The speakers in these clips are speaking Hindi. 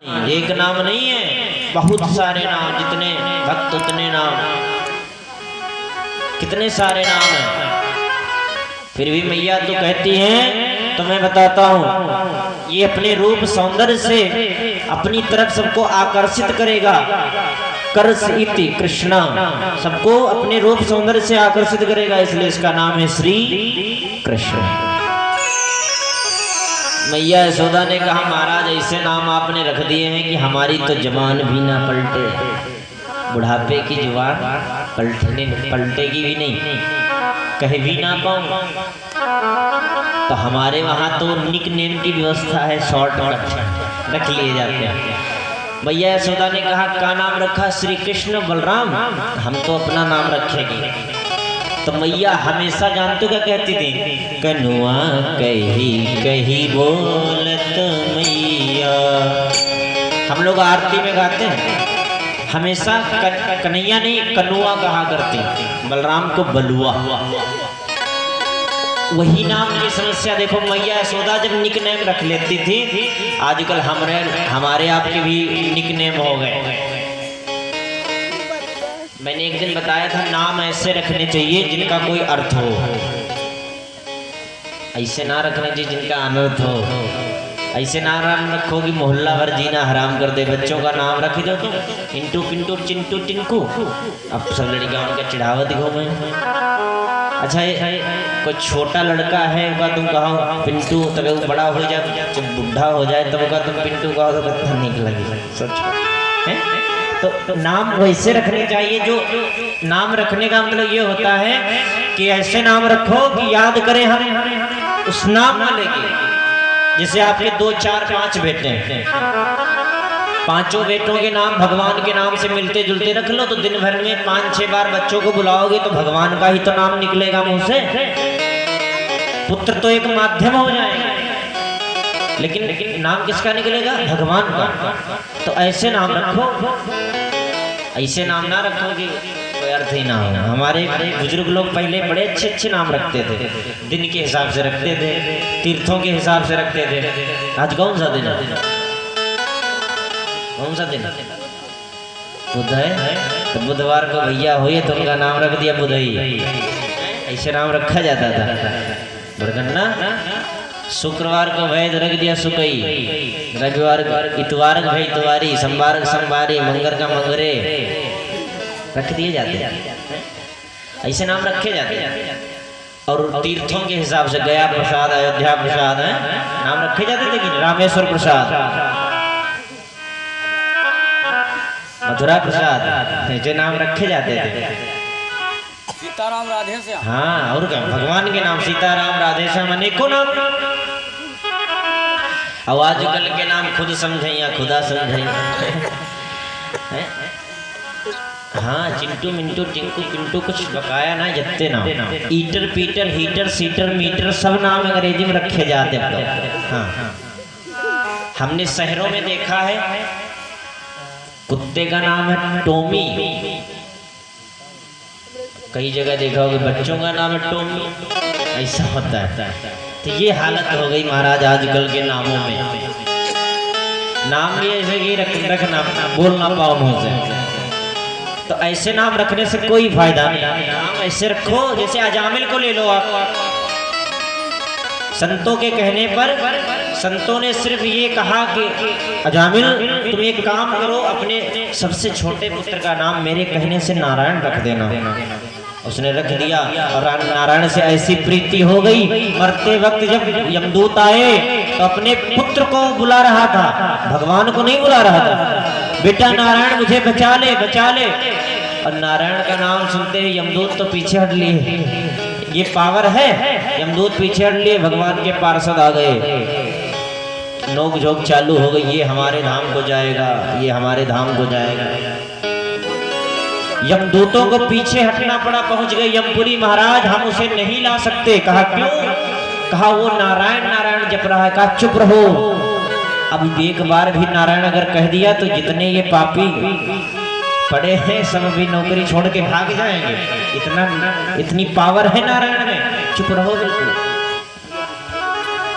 एक नाम नहीं है, बहुत सारे नाम, जितने भक्त उतने नाम, कितने सारे नाम हैं। फिर भी मैया तो कहती हैं, तो मैं बताता हूँ, ये अपने रूप सौंदर्य से अपनी तरफ सबको आकर्षित करेगा। कर्ष इति कृष्णा, सबको अपने रूप सौंदर्य से आकर्षित करेगा, इसलिए इसका नाम है श्री कृष्ण। मैया यशोदा ने कहा, महाराज ऐसे नाम आपने रख दिए हैं कि हमारी तो जबान भी ना पलटे, बुढ़ापे की जुबान पलटेगी भी नहीं, कह भी ना पाऊं। तो हमारे वहाँ तो निक नेम की व्यवस्था है, शॉर्टकट रख लिए जाते हैं। मैया यशोदा ने कहा, क्या नाम रखा? श्री कृष्ण बलराम, हम तो अपना नाम रखेंगे। तो मैया हमेशा जानते क्या कहती थी? कनुआ कही कही बोलत मैया। हम लोग आरती में गाते हैं, हमेशा कन्हैया नहीं कनुआ कहा करते, बलराम को बलुआ। वही नाम की समस्या देखो, मैया यशोदा जब निक नेम रख लेती थी, आजकल हमारे आपके भी निक नेम हो गए। मैंने एक दिन बताया था, नाम ऐसे रखने चाहिए जिनका कोई अर्थ हो, ऐसे ना रखने चाहिए जिनका अनर्थ हो। ऐसे नाम रखो कि मोहल्ला भर जीना हराम कर दे। बच्चों का नाम रख दो तुम, इंटू पिंटू चिंटू टिंकू, अब सब लड़कियां उनका चिढ़ावा दिखो। मैं अच्छा, कोई छोटा लड़का है वह तुम कहो पिंटू, तब वो बड़ा हो जाए, जब बुढ़ा हो जाए तब का तुम पिंटू कहो तो कितना निक लगेगा। सोचो है? तो नाम वैसे रखने चाहिए, जो नाम रखने का मतलब ये होता है कि ऐसे नाम रखो कि याद करें हम उस नाम वाले के। जैसे आपके 2 4 5 बेटे हैं, पांचों बेटों के नाम भगवान के नाम से मिलते जुलते रख लो, तो दिन भर में 5-6 बार बच्चों को बुलाओगे तो भगवान का ही तो नाम निकलेगा मुंह से। पुत्र तो एक माध्यम हो जाएगा, लेकिन नाम किसका निकलेगा? भगवान का। तो ऐसे नाम रखो, ऐसे नाम ना रखो कि कोई अर्थ ही ना हो। हमारे बुजुर्ग लोग पहले बड़े अच्छे अच्छे नाम रखते थे, दिन के हिसाब से रखते थे, तीर्थों के हिसाब से रखते थे। आज कौन सा दिन है? कौन सा दिन? बुध है, तो बुधवार को भैया हुए तो उनका नाम रख दिया बुधई, ऐसे नाम रखा जाता था। बरगन्ना, शुक्रवार को वैद रख दिया सुकई, रविवार इतवार का इतवारी, सोमवार का सोमवारी, मंगर का मंगरे, रख दिए जाते। ऐसे नाम रखे जाते। और तीर्थों के हिसाब से गया प्रसाद, अयोध्या प्रसाद है, नाम रखे जाते थे कि रामेश्वर प्रसाद, मथुरा प्रसाद, ऐसे नाम रखे जाते थे। सीताराम राधे श्याम, हाँ, और क्या भगवान के नाम सीताराम राधे श्याम, अनेकों नाम। अब आजकल के नाम खुद समझे या खुदा समझे। हाँ, चिंटू मिंटू टिंकू पिंटू, कुछ बकाया ना, जत्ते नाम। Eater Peter heater seater meter, सब नाम अंग्रेजी में रखे जाते हैं। हाँ, हमने शहरों में देखा है, कुत्ते का नाम है टोमी, कई जगह देखा होगा बच्चों का नाम है टोमी, ऐसा होता है। तो ये हालत हो गई महाराज आजकल के नामों में। नाम भी ऐसे ही रखना, बोल ना पाओ मुंह से। तो ऐसे नाम रखने से कोई फायदा नहीं। नाम ऐसे रखो, जैसे अजामिल को ले लो आप, संतों के कहने पर संतों ने सिर्फ ये कहा कि अजामिल तुम एक काम करो, अपने सबसे छोटे पुत्र का नाम मेरे कहने से नारायण रख देना। उसने रख दिया, और नारायण से ऐसी प्रीति हो गई, मरते वक्त जब यमदूत आए तो अपने पुत्र को बुला रहा था, भगवान को नहीं बुला रहा था। बेटा नारायण मुझे बचा ले, बचा ले। और नारायण का नाम सुनते ही यमदूत तो पीछे हट लिए। ये पावर है, यमदूत पीछे हट लिए, भगवान के पार्षद आ गए, नोक झोंक चालू हो गई, ये हमारे धाम को जाएगा, ये हमारे धाम को जाएगा। यमदूतों को पीछे हटना पड़ा, पहुंच गए यमपुरी। महाराज हम उसे नहीं ला सकते। कहा क्यों? कहा वो नारायण नारायण जप रहा है। कहा चुप रहो, अब एक बार भी नारायण अगर कह दिया तो जितने ये पापी पड़े हैं सब भी नौकरी छोड़ के भाग जाएंगे। इतनी पावर है नारायण में, चुप रहो बिल्कुल।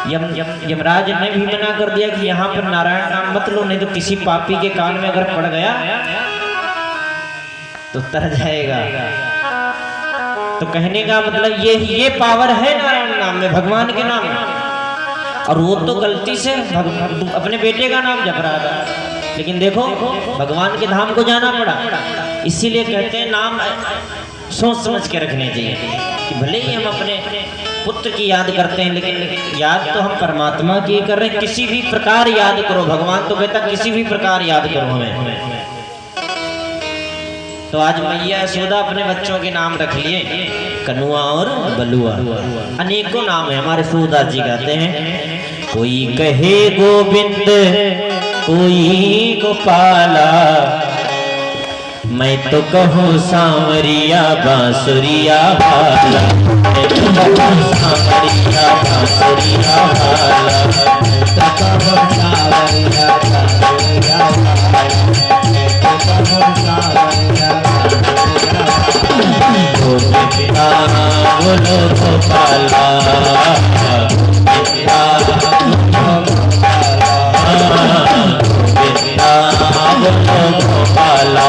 यमराज ने भी मना कर दिया कि यहाँ पर नारायण नाम मत लो, नहीं तो किसी पापी के कान में अगर पड़ गया तो तर जाएगा। तो कहने का मतलब ये पावर है नारायण नाम में, भगवान के नाम में। और वो तो गलती से अपने बेटे का नाम जप रहा था, लेकिन देखो भगवान के धाम को जाना पड़ा। इसीलिए कहते हैं नाम सोच समझ के रखने चाहिए कि भले ही हम अपने पुत्र की याद करते हैं, लेकिन याद तो हम परमात्मा की कर रहे हैं। किसी भी प्रकार याद करो, भगवान तो कहता किसी भी प्रकार याद करो हमें। तो आज मैया यशोदा अपने बच्चों के नाम रख लिए, कनुआ और बलुआ। अनेकों नाम है, हमारे सूरदास जी गाते हैं, कोई कहे गोविंद कोई गोपाला, मैं तो कहूँ सांवरिया बांसुरिया वाला, मैं तो कहूँ सांवरिया बांसुरिया वाला, मैं तो कहूँ सांवरिया बांसुरिया वाला, मैं तो कहूँ सांवरिया बांसुरिया वाला। गोविंदा बोलो गोपाला, गोविंदा बोलो गोपाला,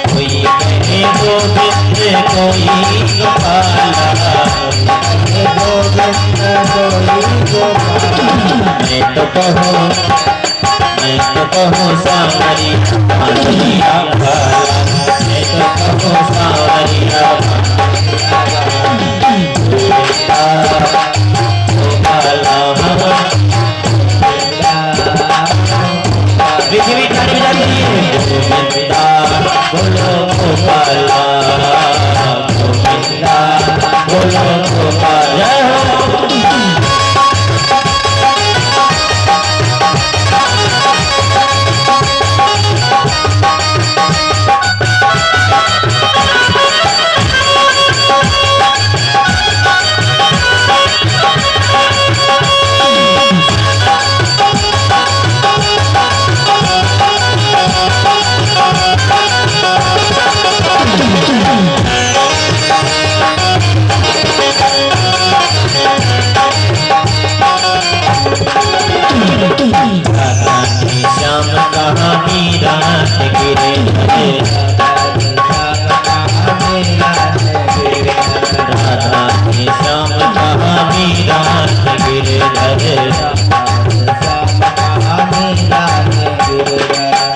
कोई कहे गोविंद कोई गोपाला, मैं तो कहूँ सांवरिया बांसुरिया वाला, मैं तो कहूँ सांवरिया पृथ्वी ठाड़ी जाती है, गोविंदा बोलो गोपाला, गोविंदा बोलो गोपाला। श्याम कहाँ मीरा गिरे धरे, राधा के श्याम कहाँ मीरा गिरे धरे,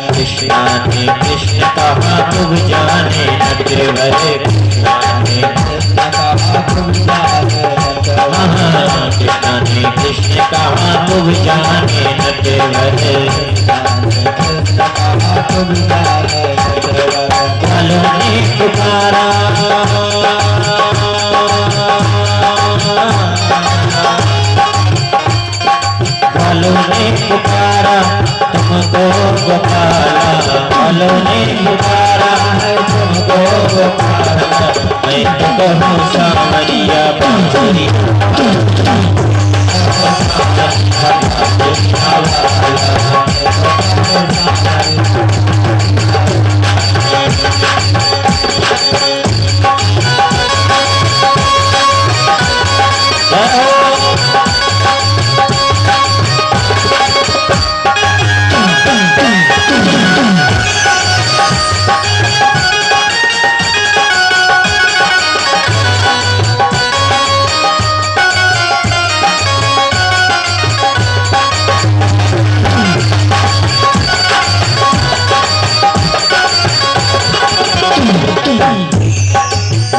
कृष्णा ने कृष्ण कहाँ तुम जाने नटवरे, कृष्णा ने कृष्ण कहाँ तुम जाने नटवरे, कालों ने पुकारा कालों ने पुकारा तुमको गोपाला, कालों ने पुकारा है तुमको गोपाला, मैं तो कहूँ सांवरिया बांसुरिया।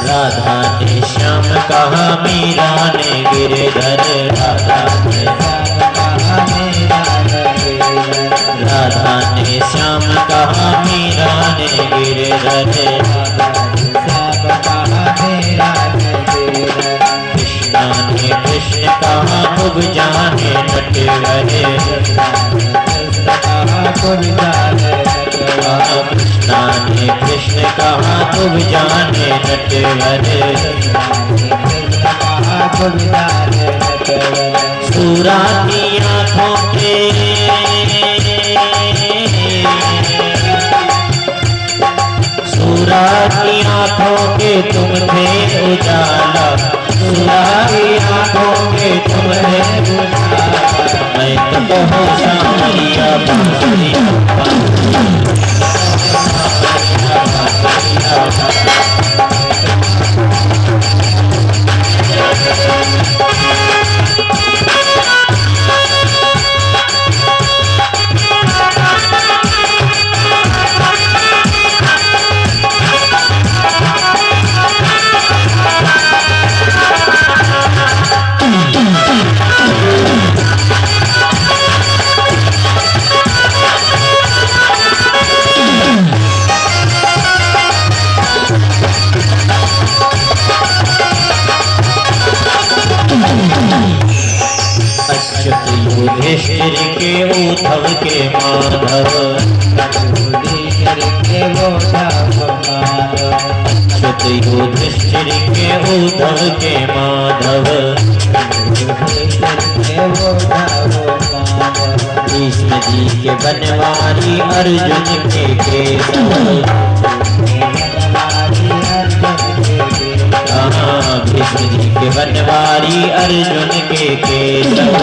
राधा ने श्याम कहा मीरा ने गिरधर, राधा ने श्याम कहा मीरा ने गिरधर, कृष्णा ने कृष्ण कहा तुम जाने नटवरे, कृष्णा ने कृष्ण कहा तुम जाने नटवरे, सूरा की आँखों के सूरा की आँखों के तुम थे उजाला, सुराही आँखों के तुम थे उजाला। मैं तो कहूँ सांवरिया बांसुरिया युधिष्ठिर के उद्धव के माधव, अच्युत युधिष्ठिर के उद्धव के माधव, भीष्म जी के बनवारी अर्जुन के केशव, भीष्म जी के बनवारी अर्जुन के केशव।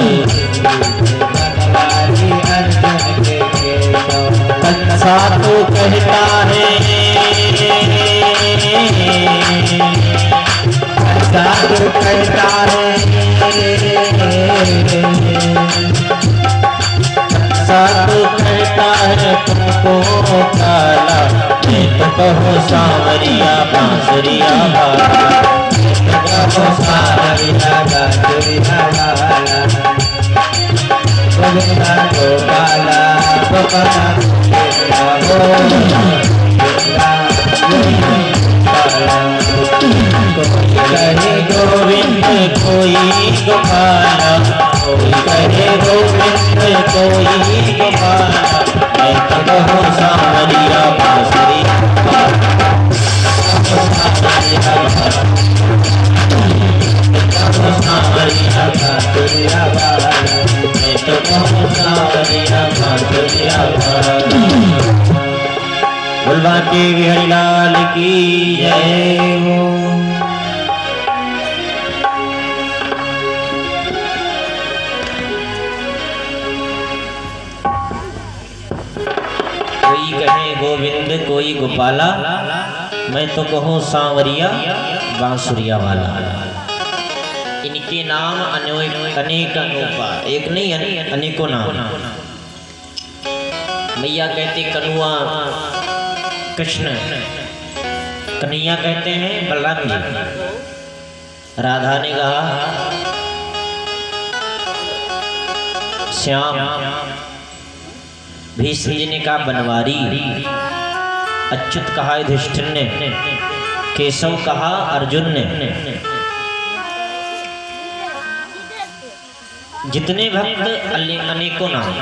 कंसा तो कहता है, कंसा तो कहता है, कंसा तो कहता है तुमको काला, मैं तो कहूँ सांवरिया बांसुरिया वाला, सांवरिया बांसुरिया वाला। गोविंदा गोपाला गोपाला कहे गोविंद कोई गोपाला, कोई कहे गोविंद कोई गोपाला, मैं तो कहूँ सांवरिया बांसुरिया बुलवा के बिहारी लाल की जय हो। कोई कहे गोविंद कोई गोपाला, मैं तो कहूँ सांवरिया बांसुरिया वाला। इनके नाम अनेक अनूपा, एक नहीं अनेकों नाम। मैया कहते कनुआ कृष्ण, कन्हैया कहते हैं बलराम जी। राधा ने कहा श्याम, भीष्म जी ने कहा बनवारी, अच्युत कहा युधिष्ठिर ने, केशव कहा अर्जुन ने। जितने भक्त अनेकों नाम।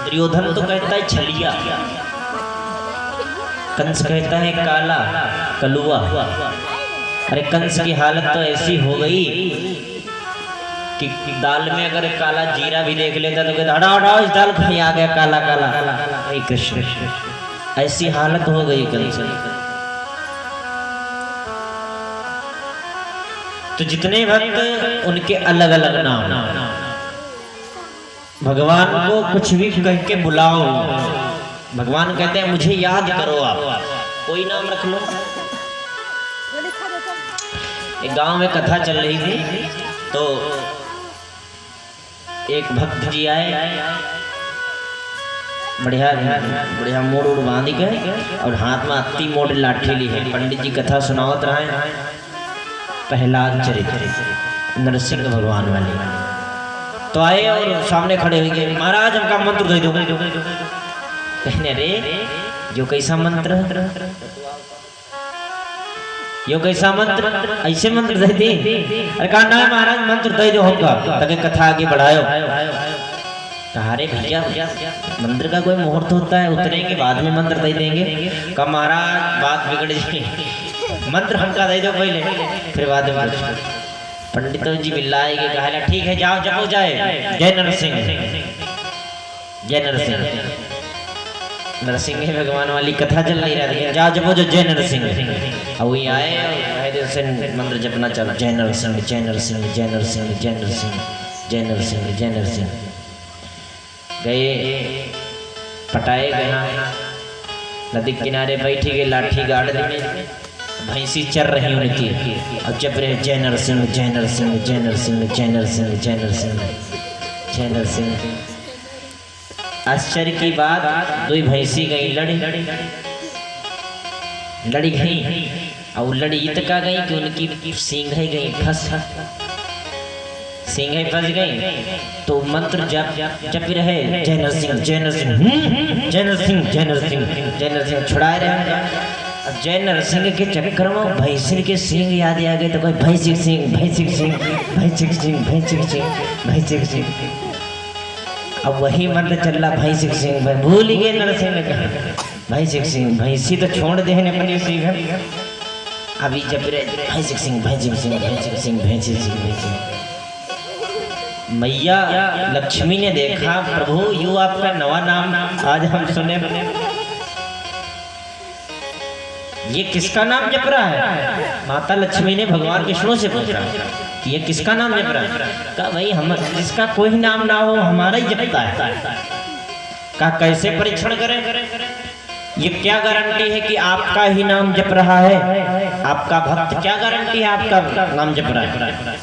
दुर्योधन तो कहता है छलिया, कंस कहता है काला कलुआ। अरे कंस की हालत तो ऐसी हो गई कि दाल में अगर काला जीरा भी देख लेता तो कहता हटाओ हटाओ, इस दाल को आ गया काला काला। हे कृष्ण, ऐसी हालत हो गई कंस। तो जितने भक्त उनके अलग अलग नाम। भगवान को कुछ भी कह के बुलाओ, भगवान कहते हैं मुझे याद करो, आप कोई नाम रख लो। एक गांव में कथा चल रही थी, तो एक भक्त जी आए, बढ़िया बढ़िया मोड़ उड़ बांध के और हाथ में अति मोड़ लाठी ली है। पंडित जी कथा सुनावत रहे, प्रहलाद चरित्र नरसिंह भगवान वाले। तो आए और सामने खड़े हो गए, महाराज हमका मंत्र दे दो। कहने रे जो कैसा मंत्र, यो कैसा मंत्र, ऐसे मंत्र दे दे। अरे कहा ना महाराज मंत्र दे दो हमका, ताकि कथा आगे बढ़ायो। कहा रे भैया मंत्र का कोई मुहूर्त होता है, उतने के बाद में मंत्र दे देंगे। कहा महाराज बात बिगड़ जाए, मंत्र हमका दे दो पहले, फिर बाद में। पंडित जी बिल्लाएंगे, कहा ठीक है जाओ जपो जाए, जय नरसिंह जय नरसिंह। नरसिंह भगवान वाली कथा चल रही है, जा जब जो जय नरसिंह अब वही आए और से मंत्र जपना चला, जय नरसिंह जय नरसिंह जय नरसिंह जय नरसिंह जय नरसिंह जय नरसिंह। गए पटाए गया, नदी किनारे बैठी गई, लाठी गाड़ दी, भैंसी चर रही उनकी, अब जप रहे जय नरसिंह जय नरसिंह जय नरसिंह जय नरसिंह जय नरसिंह जय नरसिंह। आश्चर्य की बात, दो भैंसी गई लड़ी गई और लड़ी इतका गई कि उनकी सींघें गई फंस गई। तो मंत्र जप रहे जय नरसिंह जय नरसिंह जय नरसिंह जय नरसिंह जय नरसिंह छुड़ाए रहे। अब जय नरसिंह के चक्कर में भैंसी के सींग याद आ गए, तो कोई भैंसी सिंह भैंसी सिंह भैंसी सिंह भैंसी सिंह भैंसी सिंह। अब वही मंत्र चल रहा भैंसी सिंह, भूल गए नरसिंह ने कहा भैंसी सिंह, भैंसी तो छोड़ दे अपनी सिंह। अभी जब भैंसी सिंह भैंसी सिंह भैंसी सिंह भैंसी सिंह भैंसी। मैया लक्ष्मी ने देखा, प्रभु यू आपका नवा नाम आज हम सुने, ये किसका नाम जप रहा है? माता लक्ष्मी ने भगवान विष्णु से पूछा कि ये किसका नाम जप रहा है? कहा भाई हम जिसका कोई नाम ना हो हमारा ही जपता है। कहा कैसे परीक्षण करें? ये क्या गारंटी है कि आपका ही नाम जप रहा है? आपका भक्त क्या गारंटी है आपका नाम जप रहा है?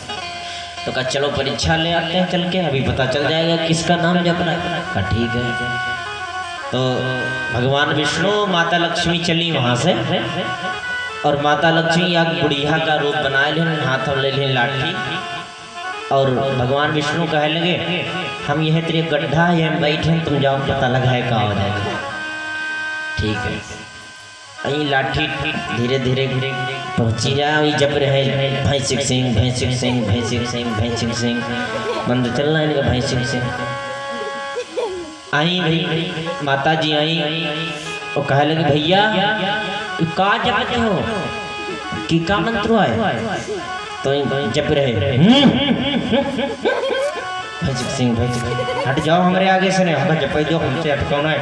तो कहा चलो परीक्षा ले आते हैं चल के, अभी पता चल जाएगा किसका नाम जप रहा है। कहा ठीक है। तो भगवान विष्णु माता लक्ष्मी चली वहां से, और माता लक्ष्मी या बुढ़िया का रूप बनाए लेन, हाथ में ले लेन लाठी, और भगवान विष्णु कहे लगे हम यह तेरे गड्ढा है बैठे, तुम जाओ पता लगा है कहाँ हो जाएगा। ठीक है, अही लाठी धीरे धीरे पहुंची जाए, जब रहे भैंसी सिंह भैंसी सिंह भैंसी सिंह भैंसी सिंह, मंदिर चल रहा है इनका भैंसी सिंह। आई भाई माता जी आई और कहे लगे भैया का जपते हो कि का मंत्र आए? तो जप रहे भैंसी सिंह भैंसी, हट जाओ हमारे आगे से, नहीं हम जप जो हमसे अटकाना है,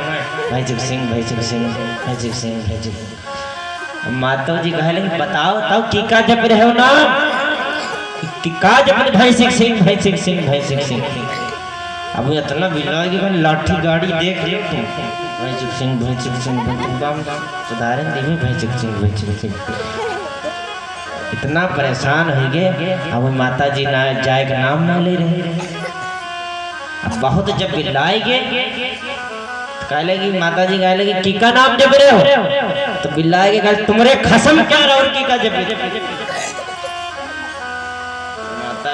भैंसी सिंह भैंसी सिंह भैंसी सिंह भैंसी। माता जी कहे लगे बताओ तब की का जप रहे हो ना, कि का जप भैंसी सिंह भैंसी सिंह भैंसी सिंह। अब इतना बिल्ला कि मैंने लाठी गाड़ी देख लिया तुम भैंसी सिंह भैंसी सिंह उदाहरण दी भैंसी सिंह भैंसी सिंह। इतना परेशान हो गए, अब माता जी ना जाए का नाम ना ले रहे। अब बहुत जब बिल्लाए गए कह लगी माता जी कह लगी की का नाम जप रहे हो? तो बिल्लाए के कहा तुम्हारे खसम क्या रहा और की का जप?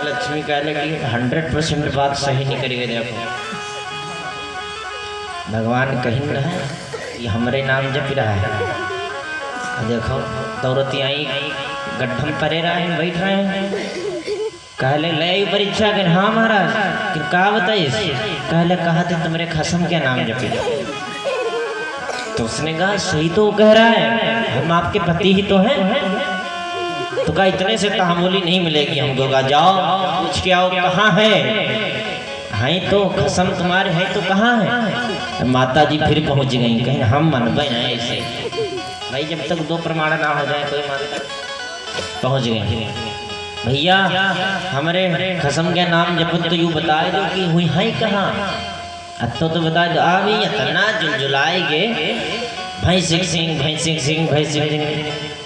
लक्ष्मी कह लगी 100% बात सही नहीं करेगा। देखो भगवान कहीं रहा है ये हमारे नाम जप रहा है। देखो दौड़ती आई गड्ढम परे रहा है बैठ रहे हैं, कहले ले परीक्षा कर हाँ महाराज कि कहा बताइए? कहले कहा थे तुम्हारे खसम क्या नाम जपे? तो उसने कहा सही तो कह रहा है, हम आपके पति ही तो हैं। तो कहा इतने से तहमुली नहीं मिलेगी हमको, कहा जाओ पूछ के आओ कहाँ है तो कसम तुम्हारे है तो कहाँ है? माता जी फिर पहुंच गई, कहीं हम मन बने ऐसे भाई जब तक दो प्रमाण ना हो जाए कोई मानता। पहुंच गए भैया हमारे कसम के नाम जब तो यूँ बता दो कि हुई है कहाँ? तो बता दो अभी इतना जुलाएंगे भैंसी सिंह भैंसी सिंह भैंसी सिंह।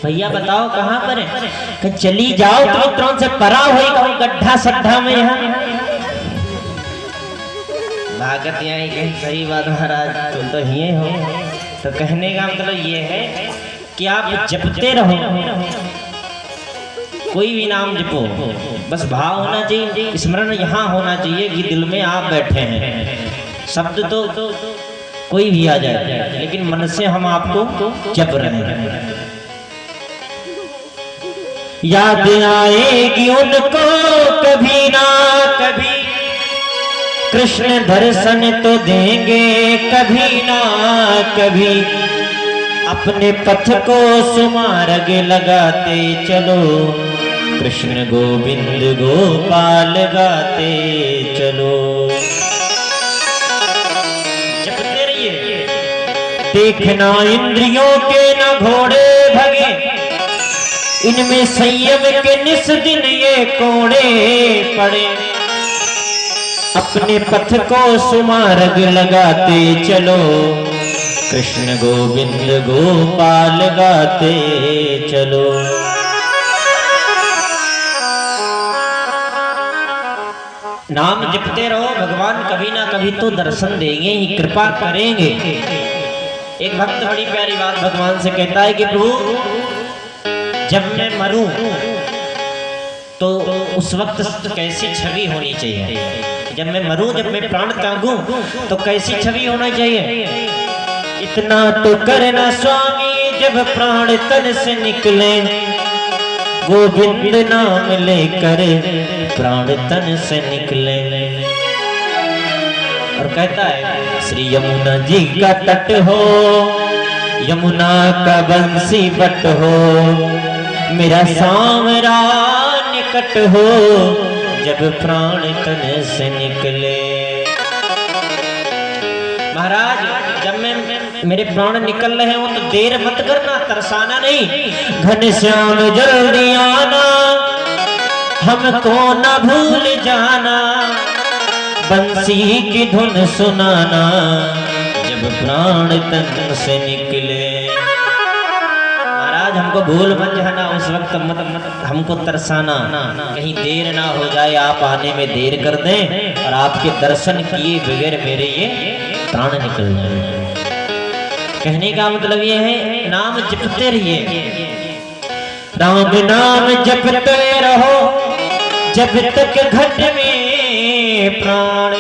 भैया बताओ कहाँ पर है? चली जाओ तुम से परा हो गड्ढा सड्ढा में यहाँ भागत यहाँ कहीं। सही बात महाराज तुम तो यही हो। तो कहने का मतलब ये है कि आप जपते रहो, कोई भी नाम जपो, बस भाव होना चाहिए, स्मरण यहाँ होना चाहिए कि दिल में आप बैठे हैं। शब्द तो कोई भी आ जाए लेकिन मन से हम आपको जप रहे हैं। याद आएगी उनको कभी ना कभी, कृष्ण दर्शन तो देंगे कभी ना कभी। अपने पथ को सुमार्ग लगाते चलो, कृष्ण गोविंद गोपाल गाते चलो। जपते रहिए देखना इंद्रियों के न घोड़े भगे, इनमें संयम के निस दिन ये कोड़े पड़े। अपने पथ को सुमार्ग लगाते चलो, कृष्ण गोविंद गोपाल गाते चलो। नाम जपते रहो, भगवान कभी ना कभी तो दर्शन देंगे ही, कृपा करेंगे। एक भक्त बड़ी प्यारी बात भगवान से कहता है कि प्रभु जब मैं मरूं तो उस वक्त कैसी छवि होनी चाहिए, जब मैं मरूं, जब मैं प्राण त्यागूं तो कैसी छवि होना चाहिए। इतना तो करना स्वामी जब प्राण तन से निकले, गोविंद नाम लेकर प्राण तन से निकले। और कहता है श्री यमुना जी का तट हो, यमुना का बंसी बट हो, मेरा सांवरा निकट हो, जब प्राण तन से निकले। महाराज जब मैं मेरे प्राण निकल रहे हो तो देर मत करना, तरसाना नहीं। घनश्याम जल्दी आना, हमको न भूल जाना, बंसी की धुन सुनाना, जब प्राण तन से निकले। महाराज हमको भूल मत जाना, उस वक्त मत हमको तरसाना, कहीं देर ना हो जाए, आप आने में देर कर दें और आपके दर्शन किए बगैर मेरे ये प्राण निकल जाए। कहने का मतलब ये है नाम जपते रहिए, राम नाम जपते रहो, जब तक घट में प्राण,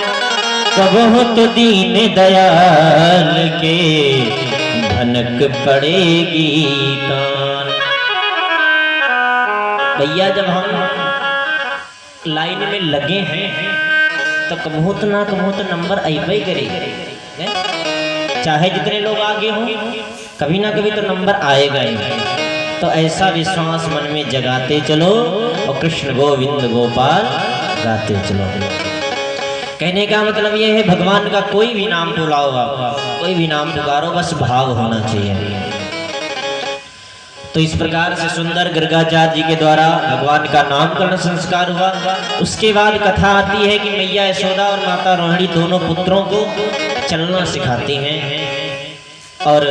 कबहु तो दीन दयाल के भनक पड़ेगी कान। भैया जब हम लाइन में लगे हैं तो कबहूत ना कबहूत नंबर अइबे करेगा, चाहे जितने लोग आगे हों कभी ना कभी तो नंबर आएगा ही। तो ऐसा विश्वास मन में जगाते चलो और कृष्ण गोविंद गोपाल गाते चलो। कहने का मतलब ये है भगवान का कोई भी नाम बुलाओ, कोई भी नाम पुकारो, बस भाव होना चाहिए। तो इस प्रकार से सुंदर गर्गाचार्य जी के द्वारा भगवान का नामकरण संस्कार हुआ। उसके बाद कथा आती है कि मैया यशोदा और माता रोहिणी दोनों पुत्रों को चलना सिखाती हैं और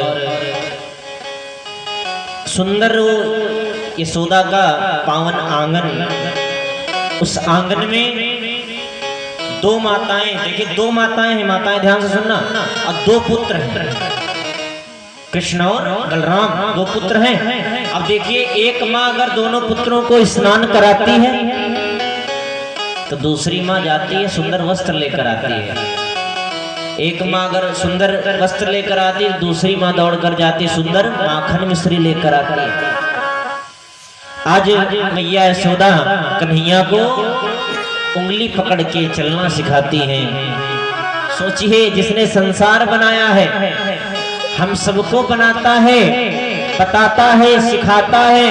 सुंदर यशोदा का पावन आंगन, उस आंगन में दो माताएं, देखिए दो माताएं हैं, माताएं ध्यान से सुनना, और दो पुत्र हैं, कृष्ण और बलराम दो पुत्र हैं। अब देखिए एक माँ अगर दोनों पुत्रों को स्नान कराती है तो दूसरी माँ जाती है सुंदर वस्त्र लेकर आती है। एक माँ अगर सुंदर वस्त्र लेकर आती है, दूसरी माँ दौड़ कर जाती सुंदर माखन मिश्री लेकर आती है। आज मैया यशोदा कन्हैया को उंगली पकड़ के चलना सिखाती हैं। सोचिए जिसने संसार बनाया है, हम सबको बनाता है, बताता है, सिखाता है,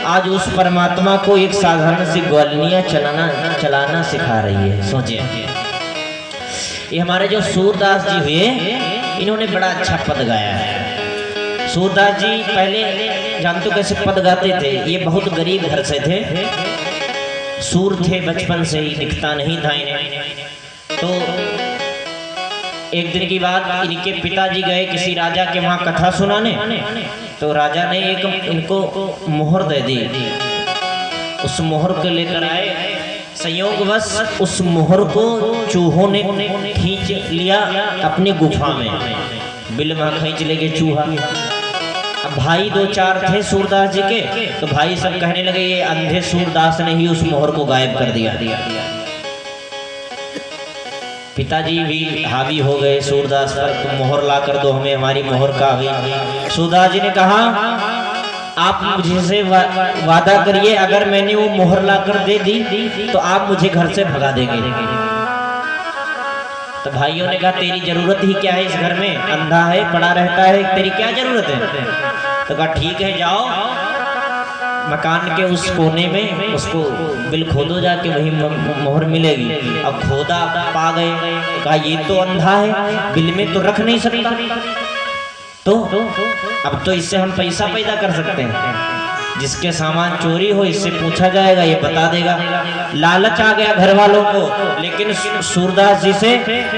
आज उस परमात्मा को एक साधारण सी ग्वालिनिया चलाना सिखा रही है। सोचिए ये हमारे जो सूरदास जी हुए, इन्होंने बड़ा अच्छा पद गाया है। सूरदास जी पहले जानते हो कैसे पद गाते थे, ये बहुत गरीब घर से थे, सूर थे, बचपन से ही दिखता नहीं था इन्हें। तो एक दिन की बात, इनके पिताजी गए किसी राजा के वहां कथा सुनाने, तो राजा ने एक इनको मोहर दे दी, उस मोहर को लेकर आए। संयोगवश उस मोहर को चूहों ने खींच लिया अपनी गुफा में, बिल में खींच ले गए चूहा। अब भाई दो चार थे सूरदास जी के, तो भाई सब कहने लगे ये अंधे सूरदास ने ही उस मोहर को गायब कर दिया। पिताजी भी हावी हो गए सूरदास पर, तुम मोहर ला कर दो हमें, हमारी मोहर का हुई। सूरदास जी ने कहा आप मुझसे वादा करिए, अगर मैंने वो मोहर ला कर दे दी तो आप मुझे घर से भगा देंगे। तो भाइयों ने कहा तेरी जरूरत ही क्या है, इस घर में अंधा है पड़ा रहता है, तेरी क्या जरूरत है। तो कहा ठीक है जाओ मकान के उस कोने में उसको बिल खोदो, जाके वही मोहर मिलेगी। अब खोदा पा गए, कहा ये तो अंधा है, बिल में तो रख नहीं सकता। तो अब तो इससे हम पैसा पैदा कर सकते हैं। जिसके सामान चोरी हो इससे पूछा जाएगा, ये बता देगा। लालच आ गया घर वालों को, लेकिन सूरदास जी से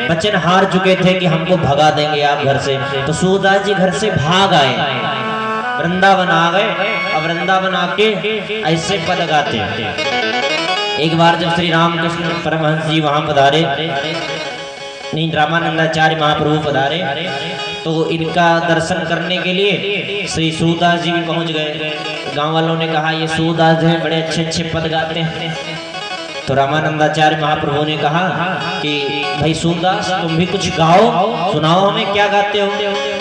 वचन हार चुके थे कि हमको भगा देंगे आप घर से। तो सूरदास जी घर से भाग आए, वृंदावन आ गए। अब वृंदावन आके ऐसे पद गाते। एक बार जब श्री रामकृष्ण परमहंस जी वहां पधारे, नहीं रामानंदाचार्य महाप्रभु पधारे, तो इनका दर्शन करने के लिए श्री सूरदास जी भी पहुंच गए। गांव वालों ने कहा ये सूरदास जी बड़े अच्छे अच्छे पद गाते हैं। तो रामानंदाचार्य महाप्रभु ने कहा कि भाई सूरदास तुम भी कुछ गाओ, सुनाओ हमें क्या गाते हो।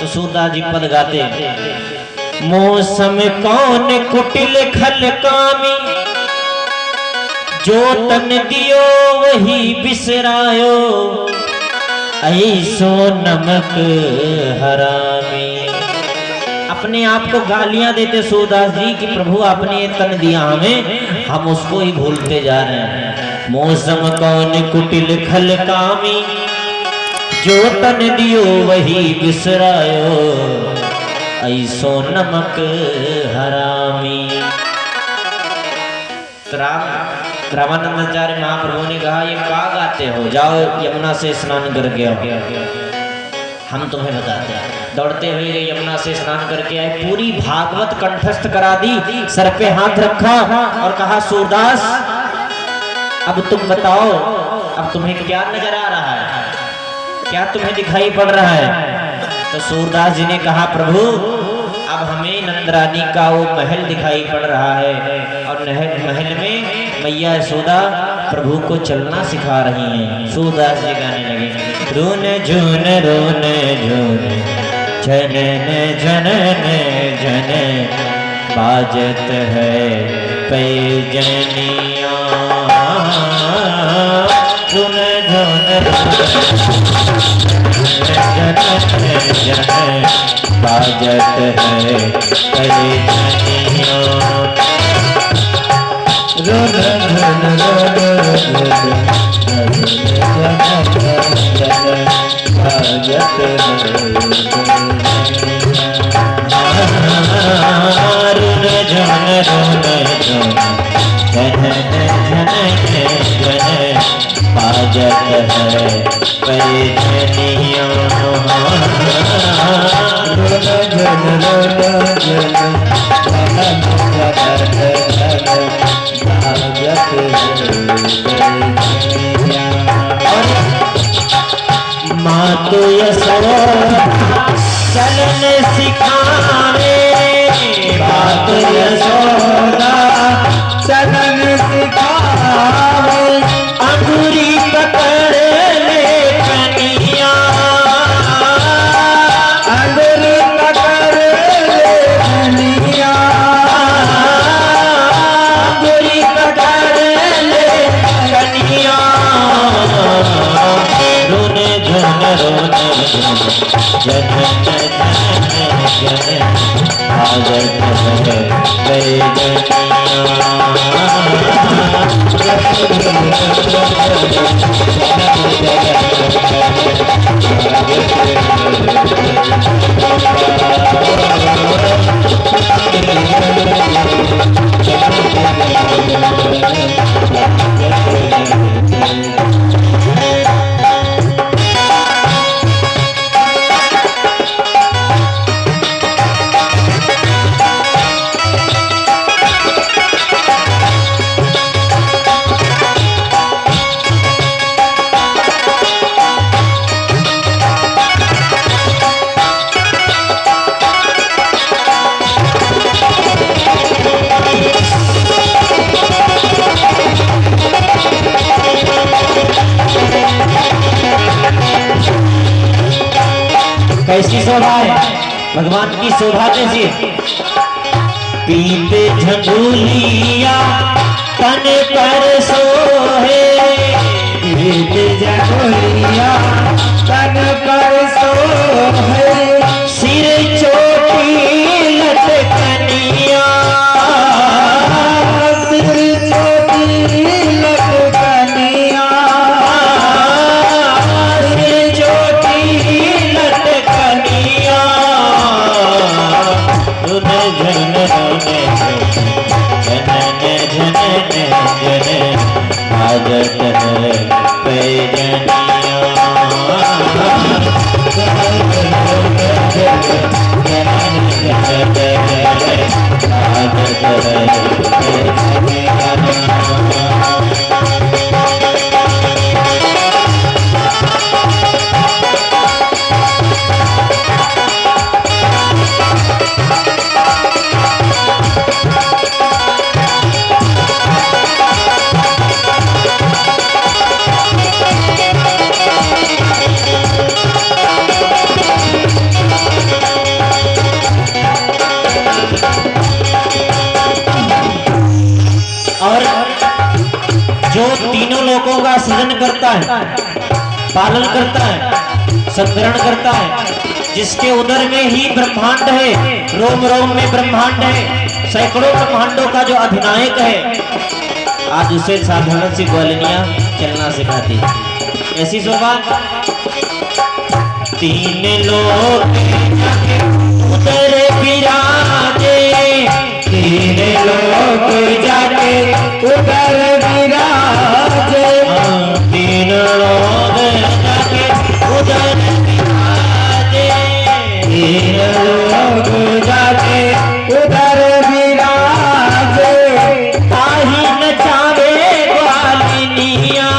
तो सूरदास जी पद गाते, मौसम कौन कुटिल खल कामी, जो तन दियो वही बिसरायो, ऐसो नमक हरामी। अपने आप को गालियां देते सूरदास जी कि प्रभु आपने ये तन दिया हमें, हम उसको ही भूलते जा रहे हैं। मौसम कौन कुटिल खल कामी, जो तन दियो वही बिसरायो, ऐसो नमक हरामी। रामानंदाचार्य महाप्रभु ने कहा ये क्या गाते हो, जाओ यमुना से स्नान करके आओ, हम तुम्हें बताते हैं। दौड़ते हुए गए, यमुना से स्नान करके आए, पूरी भागवत कंठस्थ करा दी, सर पे हाथ रखा और कहा सूरदास अब तुम बताओ, अब तुम्हें क्या नजर आ रहा है, क्या तुम्हें दिखाई पड़ रहा है। तो सूरदास जी ने कहा प्रभु अब हमें नंदरानी का वो महल दिखाई पड़ रहा है, और महल में मैया यशोदा प्रभु को चलना सिखा रही हैं। सूरदास जी गाने लगे, रोन झून रोन झून जनन जनन जन, बाजत है पैजनिया, रोन झून जनन जन, बाजत है पैजनिया, रोन झून मातु यशोदा चलन सिखावे, मातु यशोदा चलन सिखावे, अंगूरी पकड़ ले कनिया, अंगूरी पकड़ ले कनिया, अंगूरी पकड़ ले कनिया, रोने झून रोने जन जन आजत है कैसी शोभा है भगवान की शोभा कैसी। पीते झंझूलिया तन पर सोहे, पीते झंझूलिया तन पर सोहे, सिर चोटी लटकनिया, सिर चोटी लटकनिया, सिर चोटी लटकनिया, करता है, पालन करता है, संग्रहण करता है, जिसके उदर में ही ब्रह्मांड है, रोम रोम में ब्रह्मांड है, सैकड़ों ब्रह्मांडों का जो अधिनायक है, आज उसे साधारण सी ग्वालिनियां चलना सिखाती है। ऐसी शोभा तीन लोग उतर विराजे, तीन लोग जाके उतर विराजे, तीन लोग जाके उतर विराजे, तीन लोग जाके उतर विराजे, ताही नचावे ग्वालिनिया,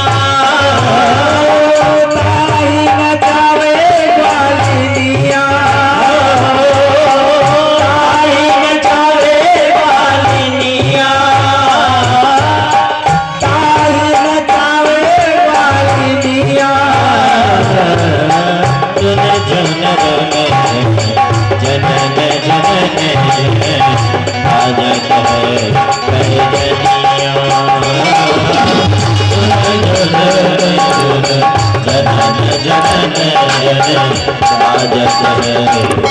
ताही नचावे ग्वालिनिया, ताही नचावे ग्वालिनिया, ताही नचावे ग्वालिनिया, जनन जनन बाजत है पैजनिया, जनन जनन बाजत है